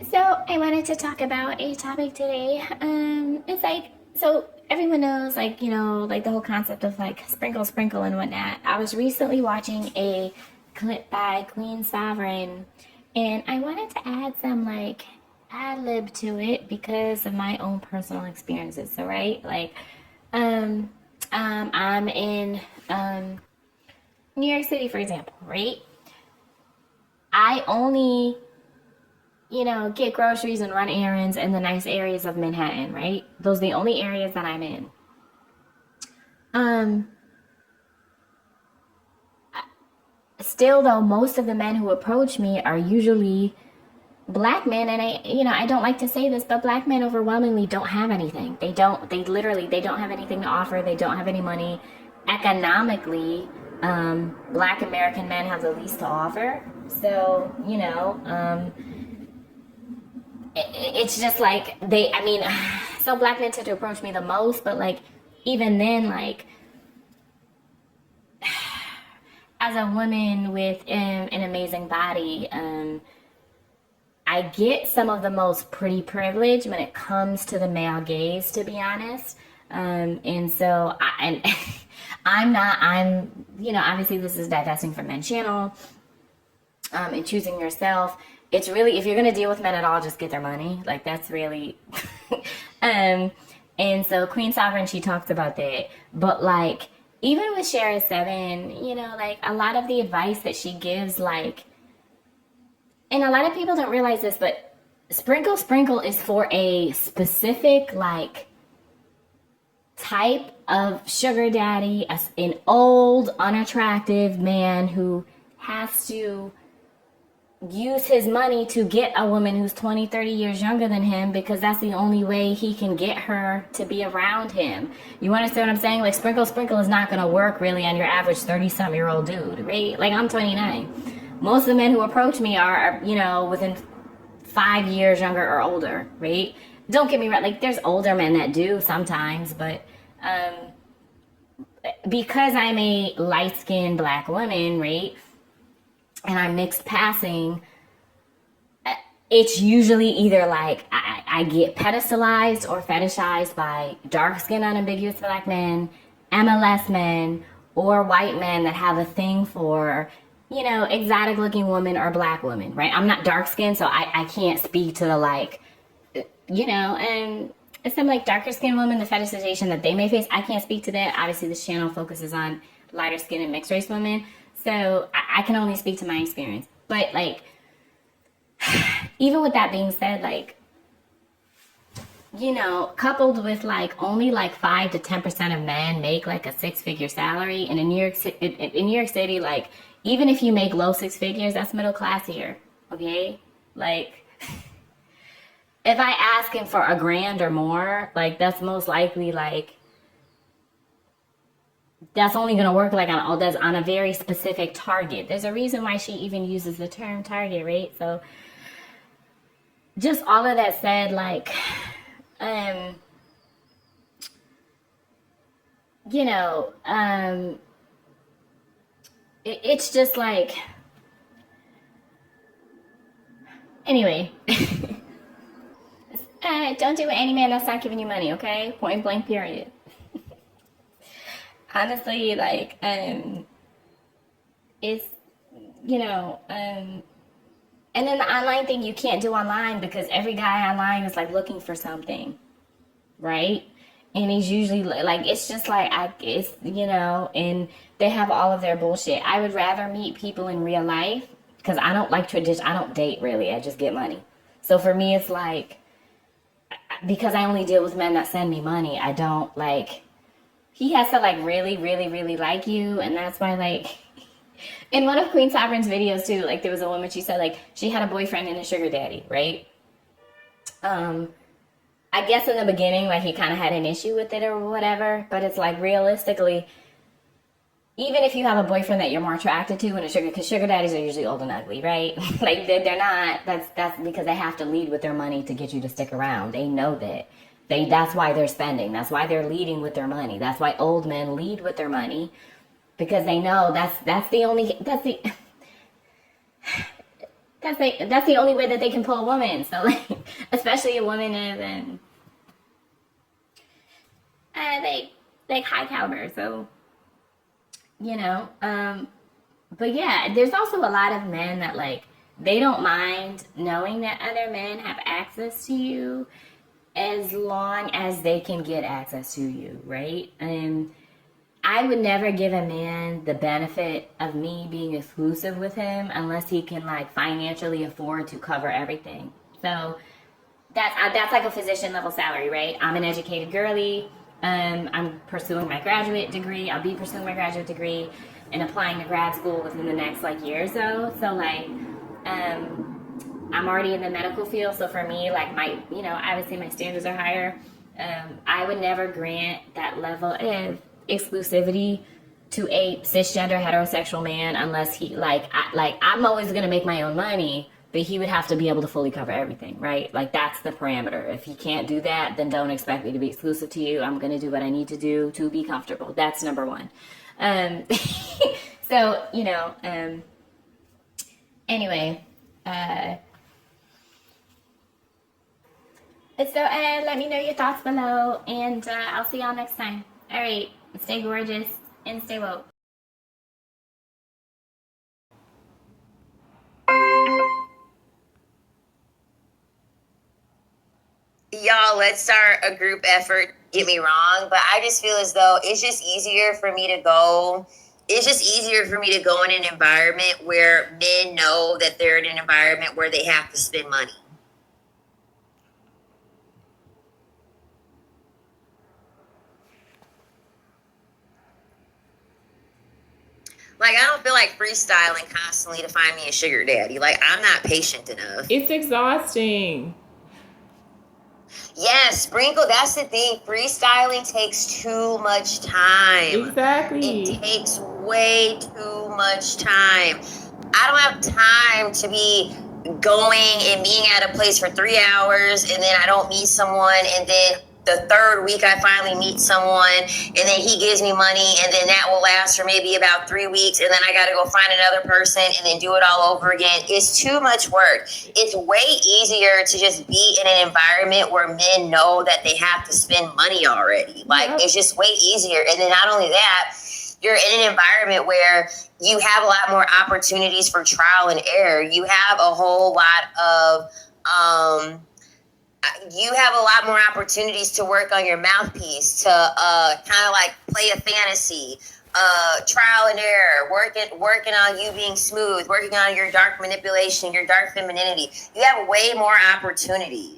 So I wanted to talk about a topic today. It's like so everyone knows like the whole concept of like sprinkle sprinkle and whatnot. I was recently watching a clip by Queen Sovereign, and I wanted to add some like ad lib to it because of my own personal experiences. So right, um, I'm in New York City, for example, right? I only get groceries and run errands in the nice areas of Manhattan, right? Those are the only areas that I'm in. Um, Still though, most of the men who approach me are usually black men, and I don't like to say this, but black men overwhelmingly don't have anything. They don't have anything to offer. They don't have any money. Economically, black American men have the least to offer. So, it's just like so black men tend to approach me the most, but like even then, like as a woman with an amazing body, I get some of the most pretty privilege when it comes to the male gaze, to be honest. And so and obviously this is divesting from men channel, and choosing yourself. It's really, if you're going to deal with men at all, just get their money. Like that's really, um, and so Queen Sovereign, she talks about that. But like, even with Shara Seven, like a lot of the advice that she gives, like, and a lot of people don't realize this, but sprinkle sprinkle is for a specific like type of sugar daddy, an old unattractive man who has to use his money to get a woman who's 20, 30 years younger than him, because that's the only way he can get her to be around him. You understand what I'm saying? Like sprinkle sprinkle is not going to work really on your average 30-something-year-old dude, right? Like I'm 29. Most of the men who approach me are within 5 years younger or older, right? Don't get me wrong, like there's older men that do sometimes, but because I'm a light-skinned black woman, right, and I'm mixed passing, it's usually either like I get pedestalized or fetishized by dark skinned unambiguous black men, MLS men, or white men that have a thing for, exotic looking women or black women, right? I'm not dark skinned, so I can't speak to the like, and some like darker skinned women, the fetishization that they may face, I can't speak to that. Obviously, this channel focuses on lighter skinned and mixed race women. So I can only speak to my experience. But like, even with that being said, like, coupled with like only like 5 to 10% of men make like a six-figure salary, and in New York City, like even if you make low six figures, that's middle class here. Okay, like if I ask him for $1,000 or more, like that's most likely like that's only going to work like that's on a very specific target. There's a reason why she even uses the term target, right? So just all of that said, like, um, you know, um, it's just like, anyway, don't do it any man that's not giving you money, okay? Point blank, period. Honestly, like, it's, you know, um, and then the online thing you can't do online because every guy online is like looking for something, right? And he's usually like, it's just like, and they have all of their bullshit. I would rather meet people in real life because I don't like tradition. I don't date really. I just get money. So for me, it's like, because I only deal with men that send me money, I don't like, he has to like really, really, really like you. And that's why, like, in one of Queen Sovereign's videos too, like there was a woman, she said like she had a boyfriend and a sugar daddy, right? Um, I guess in the beginning, like he kind of had an issue with it or whatever, but it's like realistically, even if you have a boyfriend that you're more attracted to and a sugar, because sugar daddies are usually old and ugly, right? Like they're not, that's because they have to lead with their money to get you to stick around. They know that. That's why they're spending. That's why they're leading with their money. That's why old men lead with their money, because they know that's the only, That's the only way that they can pull a woman. So like, especially a woman of they like high caliber. So you know, but yeah, there's also a lot of men that like they don't mind knowing that other men have access to you as long as they can get access to you, right? And I would never give a man the benefit of me being exclusive with him unless he can like financially afford to cover everything. So that's like a physician level salary, right? I'm an educated girly. I'm pursuing my graduate degree. I'll be pursuing my graduate degree and applying to grad school within the next like year or so. So like, I'm already in the medical field. So for me, like I would say my standards are higher. I would never grant that level of exclusivity to a cisgender heterosexual man unless he I'm always gonna make my own money, but he would have to be able to fully cover everything, right? Like that's the parameter. If he can't do that, then don't expect me to be exclusive to you. I'm gonna do what I need to do to be comfortable. That's number one. Um, so anyway, let me know your thoughts below, and I'll see y'all next time. All right, stay gorgeous and stay woke. Y'all, let's start a group effort. Get me wrong, but I just feel as though it's just easier for me to go. It's just easier for me to go in an environment where men know that they're in an environment where they have to spend money. Like, I don't feel like freestyling constantly to find me a sugar daddy. Like, I'm not patient enough. It's exhausting. Yes, sprinkle. That's the thing. Freestyling takes too much time. Exactly. It takes way too much time. I don't have time to be going and being at a place for 3 hours and then I don't meet someone, and then the third week I finally meet someone and then he gives me money, and then that will last for maybe about 3 weeks, and then I got to go find another person and then do it all over again. It's too much work. It's way easier to just be in an environment where men know that they have to spend money already. Like, it's just way easier. And then not only that, you're in an environment where you have a lot more opportunities for trial and error. You have a whole lot of you have a lot more opportunities to work on your mouthpiece, to kind of like play a fantasy, trial and error, working on you being smooth, working on your dark manipulation, your dark femininity. You have way more opportunities.